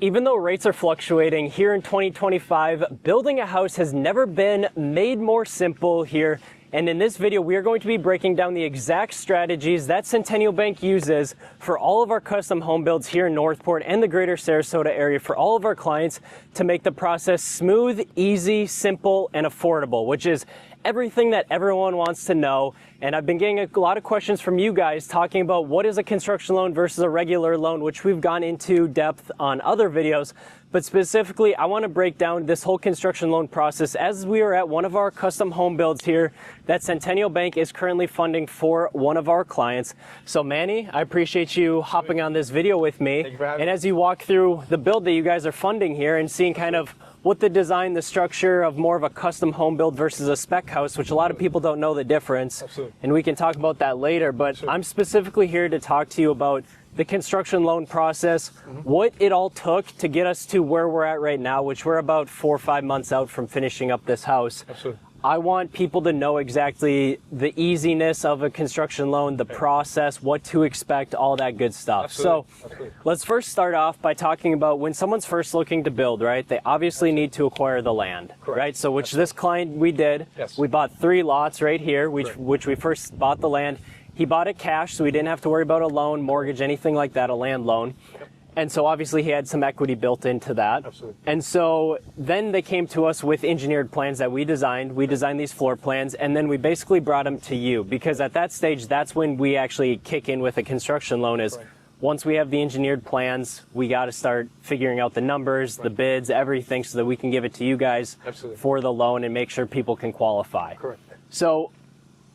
Even though rates are fluctuating here in 2025, building a house has never been made more simple here. And in this video, we are going to be breaking down the exact strategies that Centennial Bank uses for all of our custom home builds here in Northport and the greater Sarasota area for all of our clients to make the process smooth, easy, simple, and affordable, which is everything that everyone wants to know. And I've been getting a lot of questions from you guys talking about what is a construction loan versus a regular loan, which we've gone into depth on other videos. But specifically, I want to break down this whole construction loan process as we are at one of our custom home builds here that Centennial Bank is currently funding for one of our clients. So Manny, I appreciate you hopping on this video with me. Thank you for having me. And as you walk through the build that you guys are funding here and seeing kind of what the design, the structure of more of a custom home build versus a spec house, which a lot of people don't know the difference. Absolutely. And we can talk about that later, but Absolutely. I'm specifically here to talk to you about the construction loan process, what it all took to get us to where we're at right now, which we're about 4 or 5 months out from finishing up this house. Absolutely. I want people to know exactly the easiness of a construction loan, the process, what to expect, all that good stuff. Absolutely. So Absolutely. let's first start off by talking about when someone's first looking to build, right? They obviously need to acquire the land, Correct. right? So which this client we did. Yes. We bought 3 lots right here, which Correct. we first bought the land. He bought it cash, so we didn't have to worry about a loan, mortgage, anything like that, a land loan. Yep. And so obviously he had some equity built into that. Absolutely. And so then they came to us with engineered plans that we designed. We designed these floor plans, and then we basically brought them to you, because at that stage, that's when we actually kick in with a construction loan is Right. once we have the engineered plans, we got to start figuring out the numbers, the bids, everything, so that we can give it to you guys Absolutely. for the loan and make sure people can qualify. Correct. So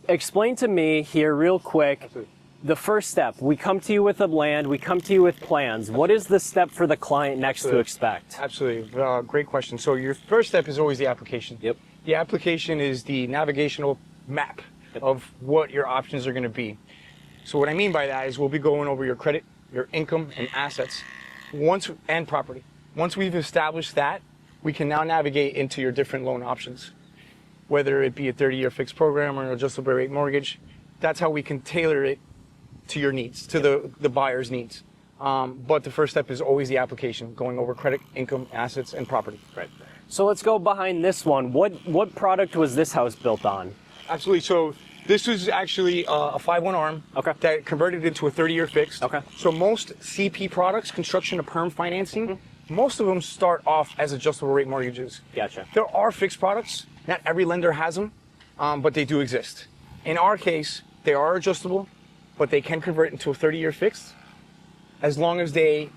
explain to me here real quick, Absolutely. the first step. We come to you with the land, we come to you with plans. What is the step for the client next to Absolutely. expect? Absolutely. Great question. So your first step is always the application. Yep. The application is the navigational map of what your options are going to be. So what I mean by that is we'll be going over your credit, your income, and assets, and property. Once we've established that, we can now navigate into your different loan options, whether it be a 30-year fixed program or an adjustable rate mortgage. That's how we can tailor it to your needs, to the buyer's needs. But the first step is always the application, going over credit, income, assets, and property. Right. So let's go behind this one. What product was this house built on? Absolutely. So this is actually a 5-1 arm that converted into a 30-year fixed. Okay. So most CP products, construction to perm financing, most of them start off as adjustable rate mortgages. Gotcha. There are fixed products. Not every lender has them, but they do exist. In our case, they are adjustable, but they can convert into a 30-year fixed as long as they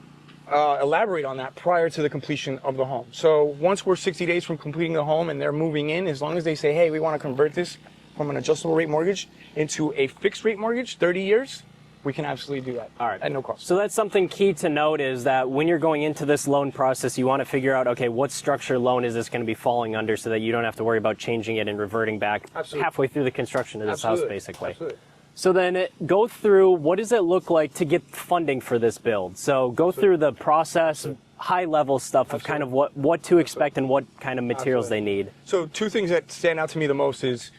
elaborate on that prior to the completion of the home. So once we're 60 days from completing the home and they're moving in, as long as they say, hey, we want to convert this from an adjustable rate mortgage into a fixed rate mortgage, 30 years, we can absolutely do that. All right. At no cost. So that's something key to note is that when you're going into this loan process, you want to figure out, okay, what structure loan is this going to be falling under so that you don't have to worry about changing it and reverting back Absolutely. halfway through the construction of this house, basically. Absolutely. So then go through, what does it look like to get funding for this build? So go through the process, high-level stuff of kind of what to expect and what kind of materials they need. So 2 things that stand out to me the most is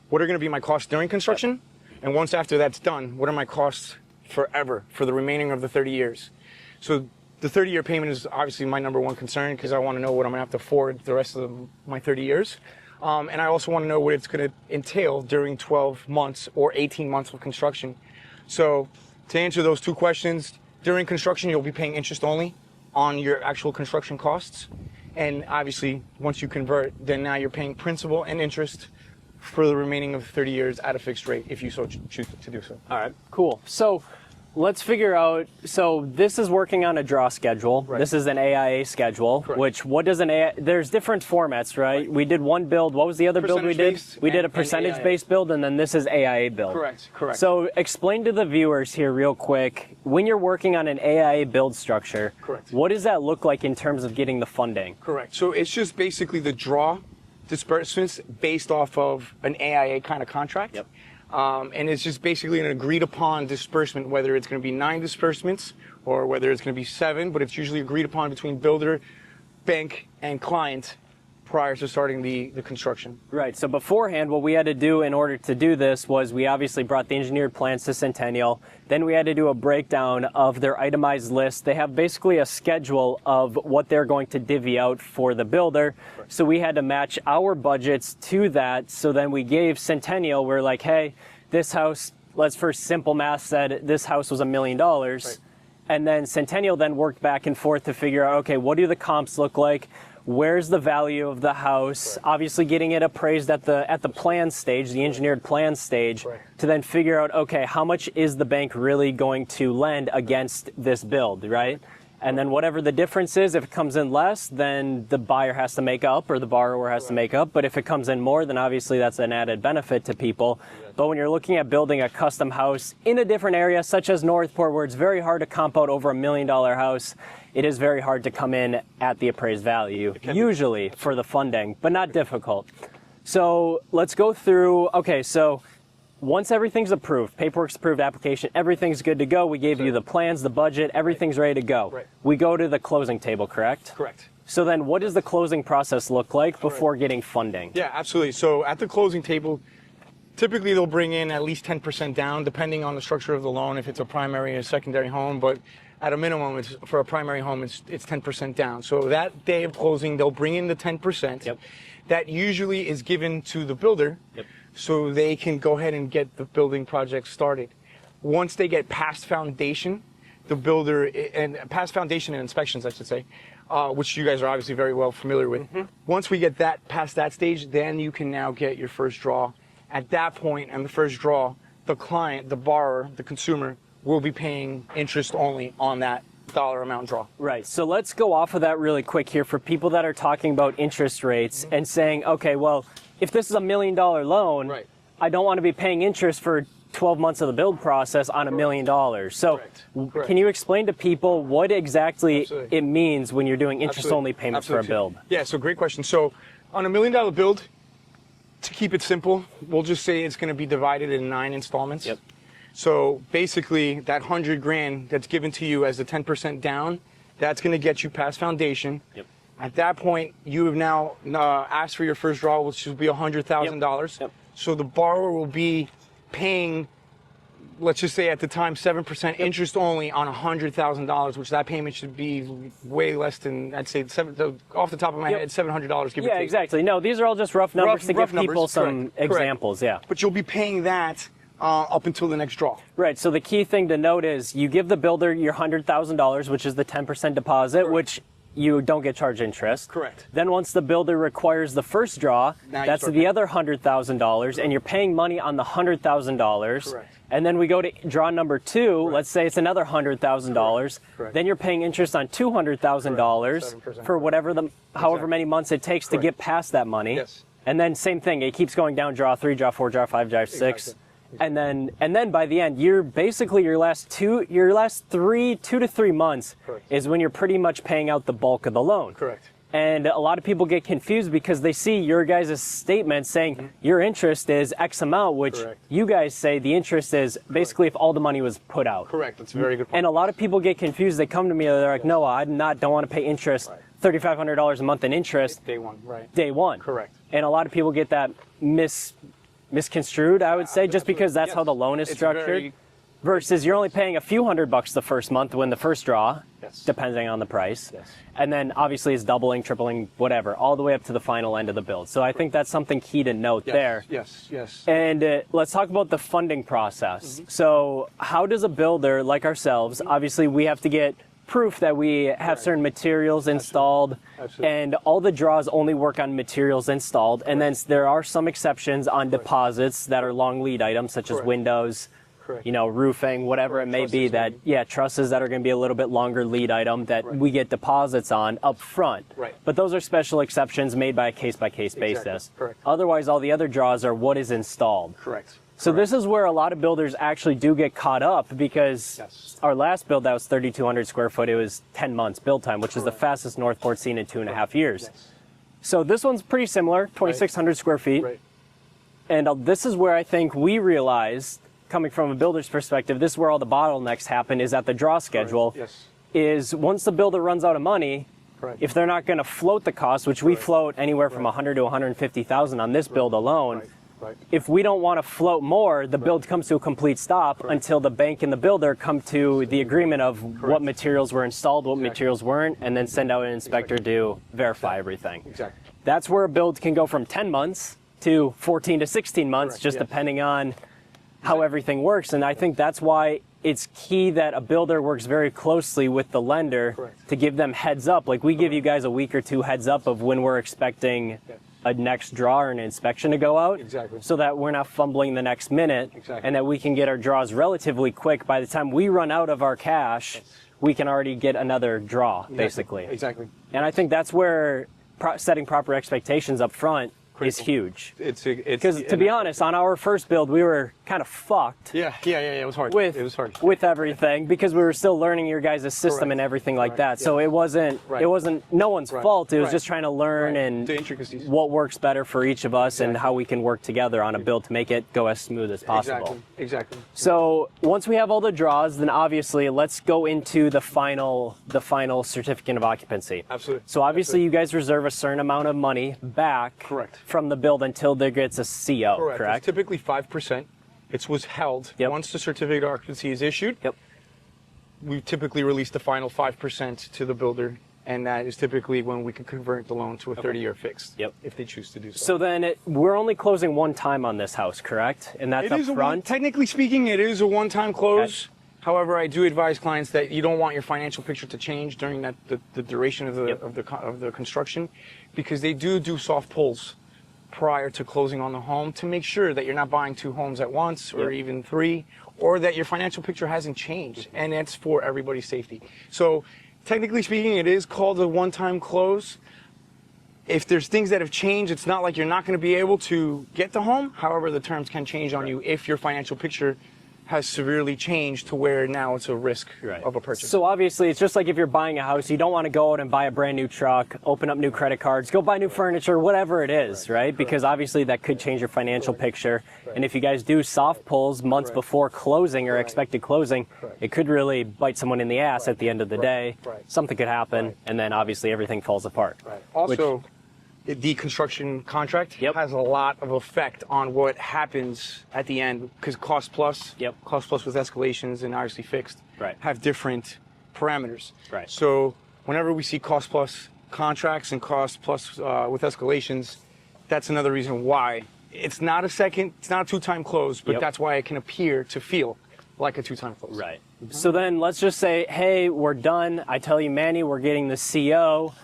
what are going to be my costs during construction? And once after that's done, what are my costs forever for the remaining of the 30 years? So the 30-year payment is obviously my number one concern because I want to know what I'm going to have to afford the rest of my 30 years. And I also want to know what it's going to entail during 12 months or 18 months of construction. So to answer those 2 questions, during construction, you'll be paying interest only on your actual construction costs. And obviously, once you convert, then now you're paying principal and interest for the remaining of 30 years at a fixed rate if you so choose to do so. All right, cool. So let's figure out, so this is working on a draw schedule. Right. This is an AIA schedule, Correct. which what does an AIA, there's different formats, right? We did one build. What was the other build we did? Percentage-based We did a and percentage-based build, and then this is AIA build. Correct. So explain to the viewers here real quick, when you're working on an AIA build structure, Correct. what does that look like in terms of getting the funding? Correct. So it's just basically the draw disbursements based off of an AIA kind of contract. Yep. And it's just basically an agreed upon disbursement, whether it's going to be 9 disbursements or whether it's going to be 7, but it's usually agreed upon between builder, bank, and client prior to starting the construction. Right. So beforehand, what we had to do in order to do this was we obviously brought the engineered plans to Centennial. Then we had to do a breakdown of their itemized list. They have basically a schedule of what they're going to divvy out for the builder. Right. So we had to match our budgets to that. So then we gave Centennial, we're like, hey, this house, let's first simple math said this house was $1 million. Right. And then Centennial then worked back and forth to figure out, okay, what do the comps look like? Where's the value of the house? Right. Obviously getting it appraised at the plan stage, the engineered plan stage, right. to then figure out, okay, how much is the bank really going to lend against this build, right? And then whatever the difference is, if it comes in less, then the buyer has to make up or the borrower has to make up. But if it comes in more, then obviously that's an added benefit to people. But when you're looking at building a custom house in a different area, such as Northport, where it's very hard to comp out over $1 million house, it is very hard to come in at the appraised value, usually for the funding, but not difficult. So let's go through, okay, so once everything's approved, paperwork's approved, application, everything's good to go. We gave you the plans, the budget, everything's ready to go. Right. We go to the closing table, correct? Correct. So then what does the closing process look like before getting funding? Yeah, absolutely. So at the closing table, typically they'll bring in at least 10% down, depending on the structure of the loan, if it's a primary or secondary home. But at a minimum, for a primary home, it's 10% down. So that day of closing, they'll bring in the 10%. Yep. That usually is given to the builder. Yep. So they can go ahead and get the building project started. Once they get past foundation, the builder, and past foundation and inspections, I should say, which you guys are obviously very well familiar with. Mm-hmm. Once we get that past that stage, then you can now get your first draw. At that point, and the first draw, the client, the borrower, the consumer, will be paying interest only on that dollar amount draw. Right. So let's go off of that really quick here for people that are talking about interest rates and saying, okay, well, if this is $1 million loan, right. I don't want to be paying interest for 12 months of the build process on $1 million. So Correct. Can you explain to people what exactly it means when you're doing interest-only payments for a build? Yeah, so great question. So on $1 million build, to keep it simple, we'll just say it's going to be divided in 9 installments. Yep. So basically, that $100,000 that's given to you as a 10% down, that's going to get you past foundation. Yep. At that point, you have now asked for your first draw, which will be $100,000. Yep. So the borrower will be paying, let's just say at the time, 7% interest only on $100,000, which that payment should be way less than, I'd say, off the top of my head, $700. Give or take. Exactly. No, these are all just rough numbers to give people some examples. Correct. But you'll be paying that up until the next draw. Right. So the key thing to note is you give the builder your $100,000, which is the 10% deposit, which you don't get charged interest. Correct. Then once the builder requires the first draw, that's the other $100,000, and you're paying money on the $100,000. Correct. And then we go to draw number 2. Let's say it's another $100,000. Then you're paying interest on $200,000 for whatever however many months it takes to get past that money. Yes. And then same thing, it keeps going down, draw 3, draw 4, draw 5, draw 6. Exactly. And then by the end, you're basically your last 2 to 3 months is when you're pretty much paying out the bulk of the loan. Correct. And a lot of people get confused because they see your guys' statement saying your interest is X amount, which you guys say the interest is basically if all the money was put out. Correct. That's a very good point. And a lot of people get confused. They come to me, they're like, no, I don't want to pay interest, $3,500 a month in interest. Day one, right. Day one. Correct. And a lot of people get that misconstrued, I would say, just because that's how the loan is structured. Versus you're only paying a few $100 the first month when the first draw, depending on the price. Yes. And then obviously it's doubling, tripling, whatever, all the way up to the final end of the build. So I think that's something key to note there. Yes. And let's talk about the funding process. So how does a builder like ourselves, obviously we have to get proof that we have certain materials installed. Absolutely. And all the draws only work on materials installed. And then there are some exceptions on deposits that are long lead items, such as windows, roofing, whatever it may be, trusses that are going to be a little bit longer lead item that we get deposits on up front. Right. But those are special exceptions made by a case-by-case basis. Correct. Otherwise, all the other draws are what is installed. Correct. So this is where a lot of builders actually do get caught up because our last build that was 3,200 square foot, it was 10 months build time, which is the fastest Northport seen in 2.5 years. Yes. So this one's pretty similar, 2,600 square feet. Right. And this is where I think we realized, coming from a builder's perspective, this is where all the bottlenecks happen, is at the draw schedule. Yes. Is once the builder runs out of money, Correct. if they're not going to float the cost, which we float anywhere from 100 to 150,000 on this build alone. Right. If we don't want to float more, the build comes to a complete stop until the bank and the builder come to the agreement of what materials were installed, what materials weren't, and then send out an inspector to verify everything. Exactly. That's where a build can go from 10 months to 14 to 16 months, just depending on how everything works. And I think that's why it's key that a builder works very closely with the lender to give them heads up. Like we give you guys a week or two heads up of when we're expecting a next draw or an inspection to go out, so that we're not fumbling the next minute, and that we can get our draws relatively quick. By the time we run out of our cash, we can already get another draw, basically. Exactly. And I think that's where setting proper expectations up front is huge. Because to be honest, on our first build, we were kind of fucked. Yeah, it was hard. It was hard with everything because we were still learning your guys' system and everything like that. So it wasn't no one's fault. It was just trying to learn and the intricacies, what works better for each of us and how we can work together on a build to make it go as smooth as possible. Exactly. So once we have all the draws, then obviously let's go into the final certificate of occupancy. Absolutely. So obviously you guys reserve a certain amount of money back from the build until there gets a CO, correct? It's typically 5%. It was held. Once the certificate of occupancy is issued, we typically release the final 5% to the builder, and that is typically when we can convert the loan to a 30-year fixed, if they choose to do so. So then we're only closing one time on this house, correct? And that's up front? Technically speaking, it is a one-time close. Okay. However, I do advise clients that you don't want your financial picture to change during the duration of the construction, because they do soft pulls prior to closing on the home to make sure that you're not buying 2 homes at once or even 3, or that your financial picture hasn't changed, and that's for everybody's safety. So technically speaking, it is called a one-time close. If there's things that have changed, it's not like you're not going to be able to get the home. However, the terms can change on you if your financial picture has severely changed to where now it's a risk of a purchase. So obviously, it's just like if you're buying a house, you don't want to go out and buy a brand new truck, open up new credit cards, go buy new furniture, whatever it is, right? Because obviously that could change your financial picture. And if you guys do soft pulls months before closing or expected closing, it could really bite someone in the ass at the end of the day. Something could happen, and then obviously everything falls apart. Also, the construction contract has a lot of effect on what happens at the end, because cost plus with escalations and obviously fixed have different parameters. So whenever we see cost plus contracts and cost plus with escalations, that's another reason why it's not a 2-time close, but that's why it can appear to feel like a 2-time close. So then let's just say, hey, we're done. I tell you, Manny, we're getting the CO.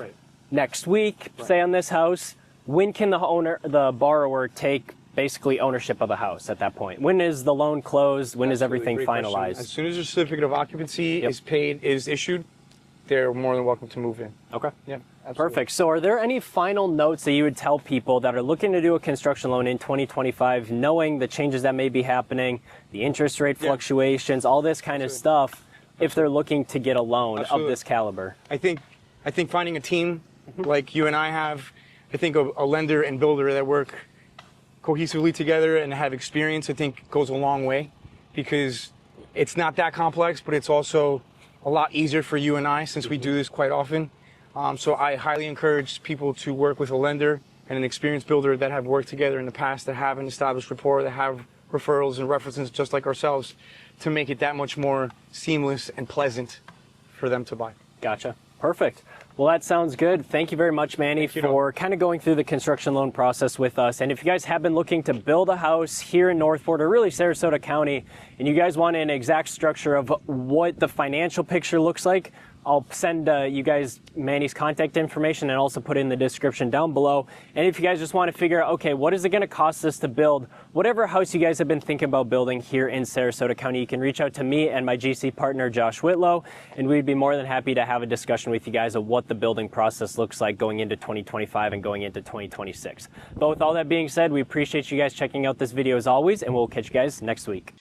Next week, say on this house. When can the borrower take basically ownership of the house at that point? When is the loan closed? When is everything finalized? As soon as the certificate of occupancy is issued, they're more than welcome to move in. Okay. Yeah, absolutely. Perfect. So are there any final notes that you would tell people that are looking to do a construction loan in 2025, knowing the changes that may be happening, the interest rate fluctuations, all this kind of stuff, if they're looking to get a loan of this caliber? I think finding a team like you and I have, I think a lender and builder that work cohesively together and have experience, I think goes a long way, because it's not that complex, but it's also a lot easier for you and I since we do this quite often. So I highly encourage people to work with a lender and an experienced builder that have worked together in the past, that have an established rapport, that have referrals and references just like ourselves, to make it that much more seamless and pleasant for them to buy. Gotcha. Perfect. Well, that sounds good. Thank you very much, Manny, for kind of going through the construction loan process with us. And if you guys have been looking to build a house here in Northport, or really Sarasota County, and you guys want an exact structure of what the financial picture looks like, I'll send you guys Manny's contact information and also put it in the description down below. And if you guys just want to figure out, okay, what is it going to cost us to build whatever house you guys have been thinking about building here in Sarasota County, you can reach out to me and my GC partner, Josh Whitlow, and we'd be more than happy to have a discussion with you guys of what the building process looks like going into 2025 and going into 2026. But with all that being said, we appreciate you guys checking out this video as always, and we'll catch you guys next week.